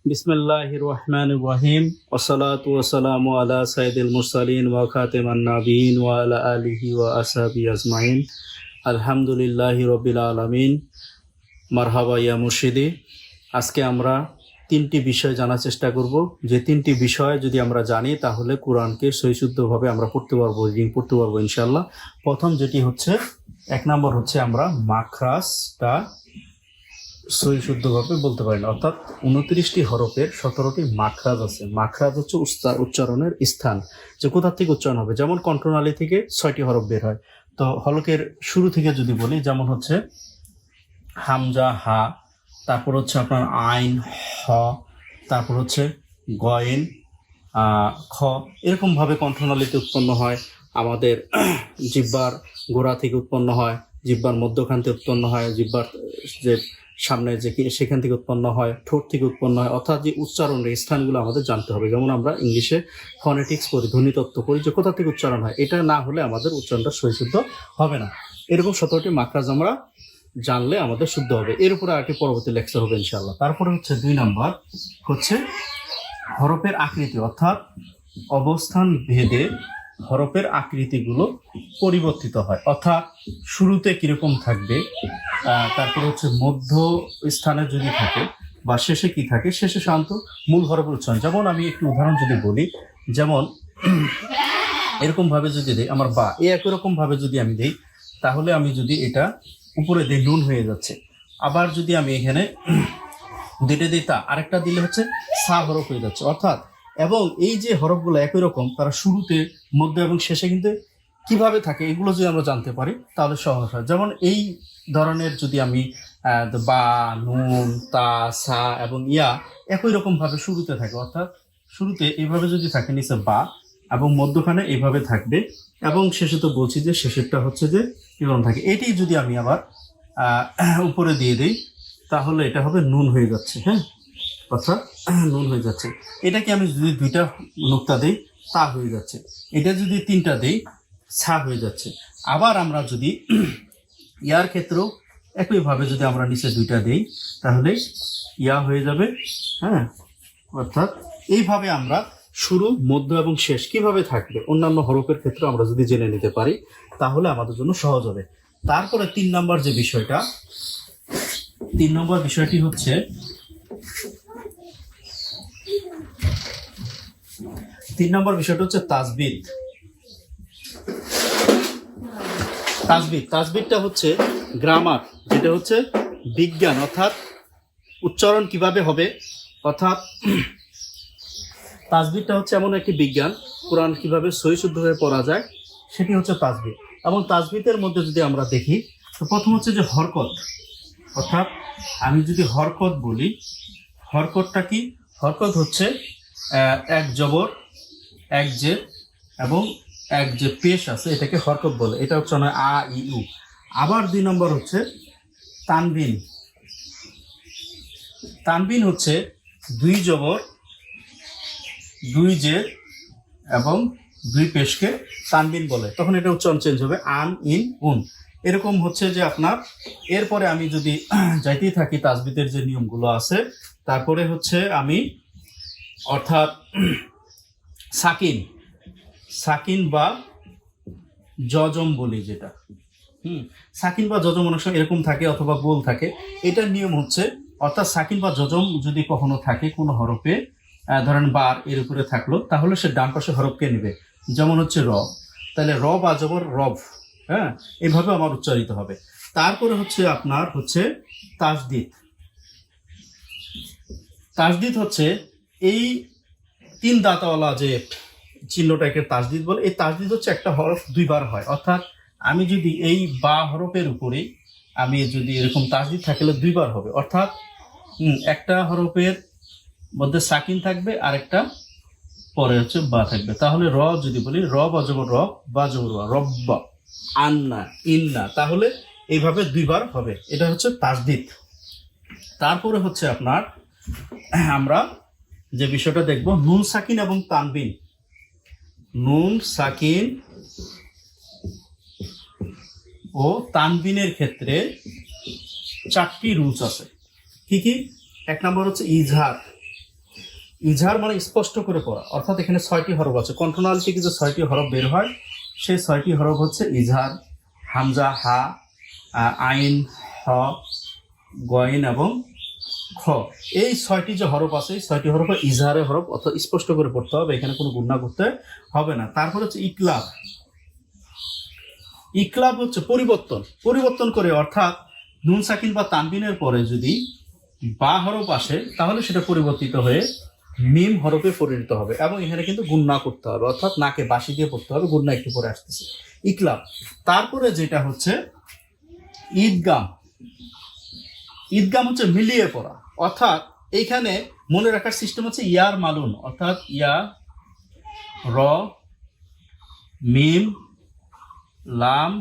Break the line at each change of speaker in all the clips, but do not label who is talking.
বিসমিল্লাহির রহমানির রহিম ওয়াসসালাতু ওয়াসসালামু আলা সাইয়্যিদিল মুরসালিন ওয়া খাতামান নাবিয়িন ওয়া আলা আলিহি ওয়া আসহাবিহি আজমাইন আলহামদুলিল্লাহি রাব্বিল আলামিন। মারহাবা ইয়া মুর্শিদি। আজকে আমরা তিনটি বিষয় জানার চেষ্টা করব, যে তিনটি বিষয় যদি আমরা জানি তাহলে কোরআনকে সহিশুদ্ধভাবে আমরা পড়তে পারবো, রিডিং পড়তে পারবো ইনশাআল্লাহ। প্রথম যেটি হচ্ছে, এক নম্বর হচ্ছে আমরা মাখরাজটা সহিশুদ্ধভাবে বলতে পারি না, অর্থাৎ 29টি হরফের 17টি মাখরাজ আছে। মাখরাজ হচ্ছে উচ্চারণের স্থান, যে কোথা থেকে উচ্চারণ হবে। যেমন কণ্ঠনালী থেকে 6টি হরফ বের হয়। তো হলকের শুরু থেকে যদি বলি, যেমন হচ্ছে হামজা হা, তারপর হচ্ছে আপনার আইন হ, তারপর হচ্ছে গয়েন খ, এরকমভাবে কণ্ঠনালীতে উৎপন্ন হয়। আমাদের জিহ্বার গোড়া থেকে উৎপন্ন হয়, জিহ্বার মধ্যখান থেকে উৎপন্ন হয়, জিহ্বার যে সামনে যে সেখান থেকে উৎপন্ন হয়, ঠোঁট থেকে উৎপন্ন হয়। অর্থাৎ যে উচ্চারণের স্থানগুলো আমাদের জানতে হবে। যেমন আমরা ইংলিশে ফনেটিক্স পড়ি, ধ্বনিতত্ত্ব পড়ি, যে কোথা থেকে উচ্চারণ হয়, এটা না হলে আমাদের উচ্চারণটা সহিশুদ্ধ হবে না। এরকম 17টি মাখরাজ আমরা জানলে আমাদের শুদ্ধ হবে। এর উপরে আরেকটি পরবর্তী লেকচার হবে ইনশাআল্লাহ। তারপরে হচ্ছে 2 নম্বর হচ্ছে হরফের আকৃতি, অর্থাৎ অবস্থান ভেদে হরফের আকৃতিগুলো পরিবর্তিত হয়। অর্থাৎ শুরুতে কিরকম থাকবে, তারপরে হচ্ছে মধ্য স্থানে যদি থাকে বা শেষে কি থাকে, শেষে সাধারণত মূল হরফের উচ্চারণ। যেমন আমি একটু উদাহরণ যদি বলি, যেমন এরকম ভাবে যদি দেই আমার বা, একই রকম ভাবে যদি আমি দেই, তাহলে আমি যদি এটা উপরে দিই নুন হয়ে যাচ্ছে। আবার যদি আমি এখানে দুইটা দিই তা, আরেকটা দিলে হচ্ছে সা হরফ হয়ে যাচ্ছে। অর্থাৎ এবং এই যে হরফগুলো একই রকম, তারা শুরুতে, মধ্যে এবং শেষে কিন্তু কিভাবে থাকে, এগুলো যদি আমরা জানতে পারি তাহলে সহজ হয়। যেমন এই ধরনের যদি আমি বা, নুন, তা, সা এবং ইয়া একই রকম ভাবে শুরুতে থাকে, অর্থাৎ শুরুতে এইভাবে যদি থাকে, নিচে বা এবং মধ্যখানে এইভাবে থাকবে, এবং শেষে তো বলছি যে শেষেরটা হচ্ছে যে এরকম থাকে। এটি যদি আমি আবার উপরে দিয়ে দিই, তাহলে এটা হবে নুন হয়ে যাচ্ছে। হ্যাঁ, অর্থাৎ নুন হয়ে যাচ্ছে। এটাকে আমি যদি 2টা নুক্তা দিই, তা হয়ে যাচ্ছে। এটা যদি 3টা দিই, ছা হয়ে যাচ্ছে। আবার আমরা যদি ইয়ার ক্ষেত্রেও একইভাবে যদি আমরা নিচে 2টা দিই, তাহলে ইয়া হয়ে যাবে। হ্যাঁ, অর্থাৎ এইভাবে আমরা শুরু, মধ্য এবং শেষ কিভাবে থাকবে অন্যান্য হরফের ক্ষেত্রে আমরা যদি জেনে নিতে পারি, তাহলে আমাদের জন্য সহজ হবে। তারপরে 3 নম্বর যে বিষয়টা, 3 নম্বর বিষয়টি হচ্ছে, 3 নম্বর বিষয়টা হচ্ছে তাজবিদ। তাজবিদটা হচ্ছে গ্রামার, যেটা হচ্ছে বিজ্ঞান, অর্থাৎ উচ্চারণ কিভাবে হবে। অর্থাৎ তাজবিদটা হচ্ছে এমন একটি বিজ্ঞান, কোরআন কিভাবে সহিশুদ্ধভাবে পড়া যায় সেটি হচ্ছে তাজবিদ। এবং তাজবিদের মধ্যে যদি আমরা দেখি, তো প্রথম হচ্ছে যে হরকত। অর্থাৎ আমি যদি হরকত বলি, হরকতটা কি? হরকত হচ্ছে এক জবর, এক জের এবং এক যে পেশ আছে, এটাকে হরকত বলে। এটা হচ্ছে না আ ই উ। আবার 2 নম্বর হচ্ছে তানবিন। তানবিন হচ্ছে 2 জবর, 2 জের এবং 2 পেশকে তানবিন বলে। তখন এটা উচ্চারণ চেঞ্জ হবে, আন, ইন, উন। এরকম হচ্ছে যে আপনার, এরপরে আমি যদি যাইতেই থাকি তাজবিদের যে নিয়মগুলো আছে, তারপরে হচ্ছে আমি অর্থাৎ সাকিন বা জজম বলি, যেটা সাকিন বা জজম অনেক সময় এরকম থাকে অথবা গোল থাকে। এটার নিয়ম হচ্ছে, অর্থাৎ সাকিন বা জজম যদি কখনো থাকে কোনো হরফে, ধরেন বার এর উপরে থাকলো, তাহলে সে ডান পাশে হরফকে নেবে। যেমন হচ্ছে র, তাহলে র বা জবর রব। হ্যাঁ, এইভাবে আমার উচ্চারিত হবে। তারপরে হচ্ছে আপনার হচ্ছে তাজদিদ। তাজদিদ হচ্ছে এই 3 দাঁতওয়ালা যে চিহ্নটাকে তাজদিদ বলে। এই তাজদিদ হচ্ছে একটা হরফ 2 বার হয়। অর্থাৎ আমি যদি এই বা হরফের উপরে আমি যদি এরকম তাজদিদ থাকলে 2 বার হবে। অর্থাৎ একটা হরফের মধ্যে সাকিন থাকবে, আর একটা পরে হচ্ছে বা থাকবে। তাহলে র যদি বলি, র বা জবর র, বা জবর বা, রব্বা, আন্না, ইন্না, তাহলে এইভাবে 2 বার হবে। এটা হচ্ছে তাজদিদ। তারপরে হচ্ছে আপনার আমরা যে বিষয়টা দেখব, নুন সাকিন এবং তানবিন। নুন সাকিন ও তানবিনের ক্ষেত্রে 4টি রুলস আছে। কি কি? 1 নম্বর হচ্ছে ইজহার। ইজহার মানে স্পষ্ট করে পড়া, অর্থাৎ এখানে 6টি হরফ আছে। কন্ট্রোনাল থেকে যে 6টি হরফ বের হয় সেই 6টি হরফ হচ্ছে ইজহার, হামজা, হা, আইন, হ, গইন এবং খ। এই 6টি যে হরফ আছে এই 6টি হরফ ইজহারের হরফ, অর্থাৎ স্পষ্ট করে পড়তে হবে, এখানে কোনো গুণা করতে হবে না। তারপর হচ্ছে ইকলাব। ইকলাব হচ্ছে পরিবর্তন করে, অর্থাৎ নুন সাকিন বা তানবিনের পরে যদি বা হরফ আসে তাহলে সেটা পরিবর্তিত হয়ে মিম হরফে পরিণত হবে, এবং এখানে কিন্তু গুণনা করতে হবে, অর্থাৎ নাকে বাঁশি দিয়ে পড়তে হবে। গুণনা একটু পরে আসতেছে, ইকলাব। তারপরে যেটা হচ্ছে ঈদগাম। ঈদগাম হচ্ছে মিলিয়ে পড়া, অর্থাৎ এইখানে মনে রাখার সিস্টেম হচ্ছে ইয়ার মালুন, অর্থাৎ ইয়া, র, মিম, লাম,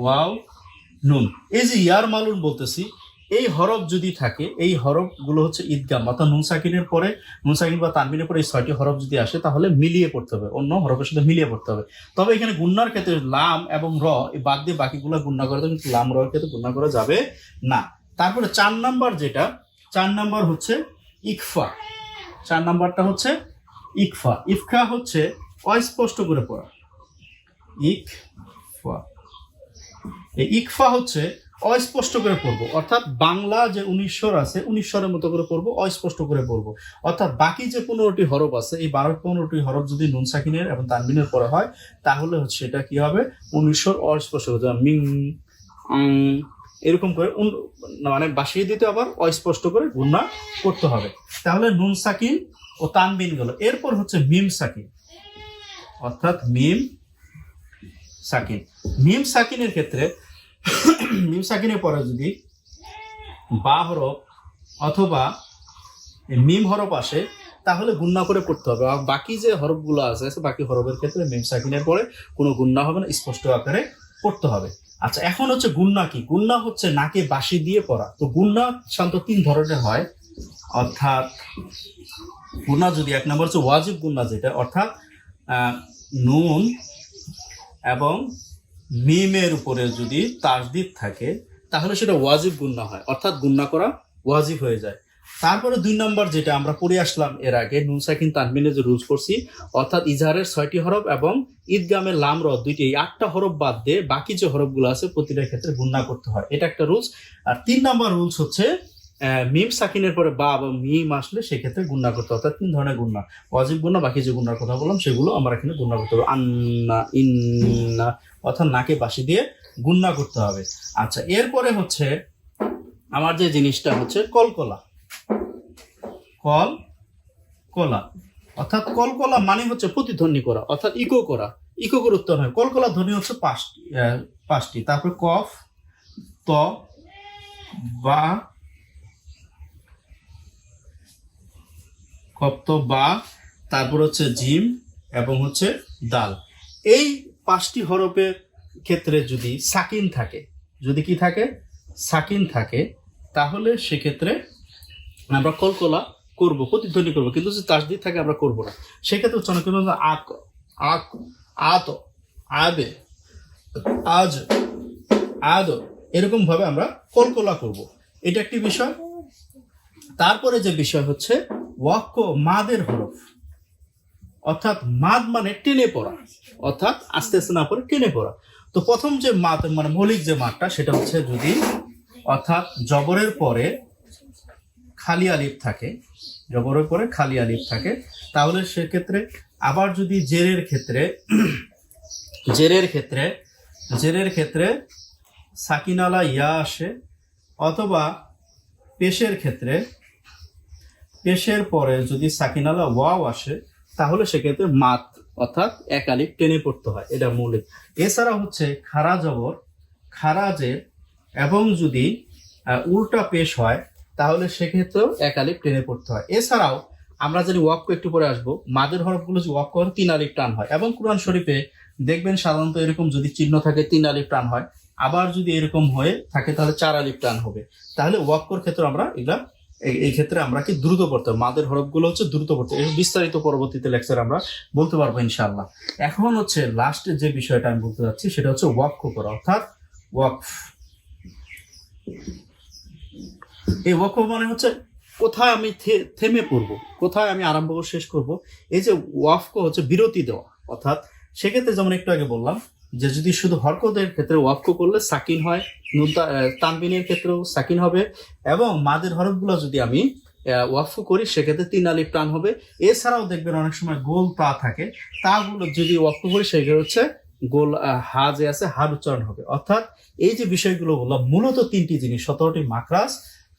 ওয়াও, নুন। এই যে ইয়ার মালুন বলতেছি, এই হরফ যদি থাকে, এই হরফগুলো হচ্ছে ঈদগাম, অর্থাৎ নুন সাকিনের পরে, নুন সাকিন বা তানবিনের পরে এই 6টি হরফ যদি আসে তাহলে মিলিয়ে পড়তে হবে, অন্য হরফের সাথে মিলিয়ে পড়তে হবে। তবে এখানে গুণনার ক্ষেত্রে লাম এবং র বাদ দিয়ে বাকিগুলো গুণনা করা যাবে, কিন্তু লাম র ক্ষেত্রে গুণনা করা যাবে না। তারপরে 4 নাম্বার হচ্ছে ইকফা। 4 নাম্বারটা হচ্ছে ইকফা। ইফখা হচ্ছে অস্পষ্ট করে পড়া। ইকফা, এই ইকফা হচ্ছে অস্পষ্ট করে পড়বো, অর্থাৎ বাংলা যে 19 স্বর আছে 19 স্বরের মতো করে পড়বো, অস্পষ্ট করে পড়বো। অর্থাৎ বাকি যে 15টি হরফ আছে এই 15টি হরফ যদি নুন সাকিনের এবং তানবিনের পরে হয় তাহলে হচ্ছে এটা কি হবে, 19 স্বর অস্পষ্ট হবে, মিং, এরকম করে মানে বাসিয়ে দিতে আবার অস্পষ্ট করে গুণনা করতে হবে। তাহলে নুন সাকিন ও তানবিন গেল। এরপর হচ্ছে মিম সাকিন, অর্থাৎ মিম সাকিন। মিম সাকিনের ক্ষেত্রে মিম সাকিনের পরে যদি বা হরফ অথবা মিম হরফ আসে তাহলে গুণনা করে পড়তে হবে, আর বাকি যে হরফগুলো আছে বাকি হরফের ক্ষেত্রে মিম সাকিনের পরে কোনো গুণনা হবে না, স্পষ্ট আকারে পড়তে হবে। আচ্ছা, এখন হচ্ছে গুণনা কি? গুণনা হচ্ছে নাকে বাঁশি দিয়ে পড়া। তো গুণনা সাধারণত 3 ধরনের হয়, অর্থাৎ গুণনা যদি 1 নম্বর হচ্ছে ওয়াজিব গুণনা, যেটা অর্থাৎ নুন এবং মিমের উপরে যদি তাসদিদ থাকে তাহলে সেটা ওয়াজিব গুণনা হয়, অর্থাৎ গুণনা করা ওয়াজিব হয়ে যায়। তারপরে 2 নম্বর যেটা আমরা পড়ে আসলাম এর আগে, নুন সাকিন তানবিনে যে রুলস করছি, অর্থাৎ ইজহারের 6টি হরফ এবং ঈদগামের লাম র 2টি, এই 8টা হরফ বাদ দিয়ে বাকি যে হরফগুলো আছে প্রতিটার ক্ষেত্রে গুণনা করতে হয়, এটা একটা রুলস। আর 3 নম্বর রুলস হচ্ছে মিম সাকিনের পরে বা এবং মিম আসলে সেক্ষেত্রে গুণনা করতে হবে। অর্থাৎ 3 ধরনের গুণনা, ওয়াজিব গুণনা, বাকি যে গুণনার কথা বললাম সেগুলো আমরা এখানে গুণনা করতে হবে। আন্না, ইন্না, অর্থাৎ নাকে বাঁশি দিয়ে গুণনা করতে হবে। আচ্ছা, এরপরে হচ্ছে আমার যে জিনিসটা হচ্ছে কলকলা। কলকলা অর্থাৎ কলকলা মানে হচ্ছে প্রতিধ্বনি করা, অর্থাৎ ইকো করা। ইকো করে উত্তর হয়। কলকলা ধ্বনি হচ্ছে 5টি। তারপরে কফ, ত, বা, কপ্ত বা, তারপর হচ্ছে জিম এবং হচ্ছে দাল। এই 5টি হরফের ক্ষেত্রে যদি সাকিন থাকে, যদি কি থাকে, সাকিন থাকে, তাহলে সেক্ষেত্রে আমরা কলকলা করব, প্রতিধ্বনি করব, কিন্তু যদি তাসদিদ থাকে আমরা করব না। সেক্ষেত্রে উচ্চারণ করবো আক, আক, আত, আবে, আজ, আদ, এরকম ভাবে আমরা কলকলা করব। এটা একটি বিষয়। তারপরে যে বিষয় হচ্ছে ওয়াক্ক মাদের হরফ, অর্থাৎ মাদ মানে টেনে পড়া, অর্থাৎ আস্তে আস্তে না পড়ে টেনে পড়া। তো প্রথম যে মাদ মানে মৌলিক যে মাদটা সেটা হচ্ছে যদি অর্থাৎ জবরের পরে খালি আলিফ থাকে, জবরের পরে খালি আলিফ থাকে, তাহলে সেক্ষেত্রে আবার যদি জেরের ক্ষেত্রে সাকিনালা ইয়া আসে, অথবা পেশের পরে যদি সাকিনালা ওয়াও আসে তাহলে সেক্ষেত্রে মাত অর্থাৎ 1 আলিফ টেনে পড়তে হয়, এটা মৌলিক। এছাড়া হচ্ছে খারা জবর, খারাজের এবং যদি উল্টা পেশ হয় তাহলে সেক্ষেত্রেও 1 আলিফ টেনে পড়তে হয়। এছাড়াও আমরা যদি ওয়াক্ক একটু পরে আসবো, মাদের হরফগুলো যে ওয়াক্ক হয় 3 আলিফ টান হয়, এবং কোরআন শরীফে দেখবেন সাধারণত এরকম যদি চিহ্ন থাকে 3 আলিফ টান হয়, আবার যদি এরকম হয়ে থাকে তাহলে 4 আলিফ টান হবে। তাহলে ওয়াক্কর ক্ষেত্রে আমরা এগুলা এই ক্ষেত্রে আমরা কি দ্রুত পড়তে হবে, মাদের হরফগুলো হচ্ছে দ্রুত পড়তে, এর বিস্তারিত পরবর্তীতে লেকচার আমরা বলতে পারবো ইনশাআল্লাহ। এখন হচ্ছে লাস্টের যে বিষয়টা আমি বলতে যাচ্ছি সেটা হচ্ছে ওয়াক্ফ করা, অর্থাৎ ওয়াকফ। এই ওয়াকফ মানে হচ্ছে কোথায় আমি থেমে পড়বো, কোথায় আমি আরম্ভ করে শেষ করব। এই যে ওয়াকফ হচ্ছে বিরতি দেওয়া, অর্থাৎ সেক্ষেত্রে যেমন একটু আগে বললাম যে যদি শুধু হরকতের ক্ষেত্রে ওয়াকফ করলে সাকিন হয়, তানবিনের ক্ষেত্রেও সাকিন হবে, এবং মাদের হরফগুলো যদি আমি ওয়াকফ করি সেক্ষেত্রে 3 আলিফ টান হবে। এছাড়াও দেখবেন অনেক সময় গোল তা থাকে, তাগুলো যদি ওয়াকফ করি সেগুলো হচ্ছে গোল হা যে আছে হার উচ্চারণ হবে। অর্থাৎ এই যে বিষয়গুলো বললাম মূলত 3টি জিনিস, 17টি মাখরাজ,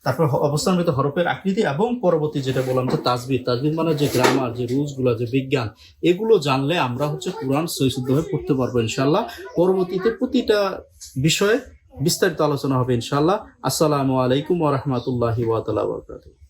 তারপর অবস্থানগত হরফের আকৃতি, এবং পরবর্তী যেটা বললাম যে তাজবিদ। তাজবিদ মানে যে গ্রামার, যে রুলস গুলো, যে বিজ্ঞান, এগুলো জানলে আমরা হচ্ছে কোরআন সহিশুদ্ধভাবে পড়তে পারবো ইনশাল্লাহ। পরবর্তীতে প্রতিটা বিষয়ে বিস্তারিত আলোচনা হবে ইনশাল্লাহ। আসসালামু আলাইকুম ওয়া রাহমাতুল্লাহি ওয়া বারাকাতুহু।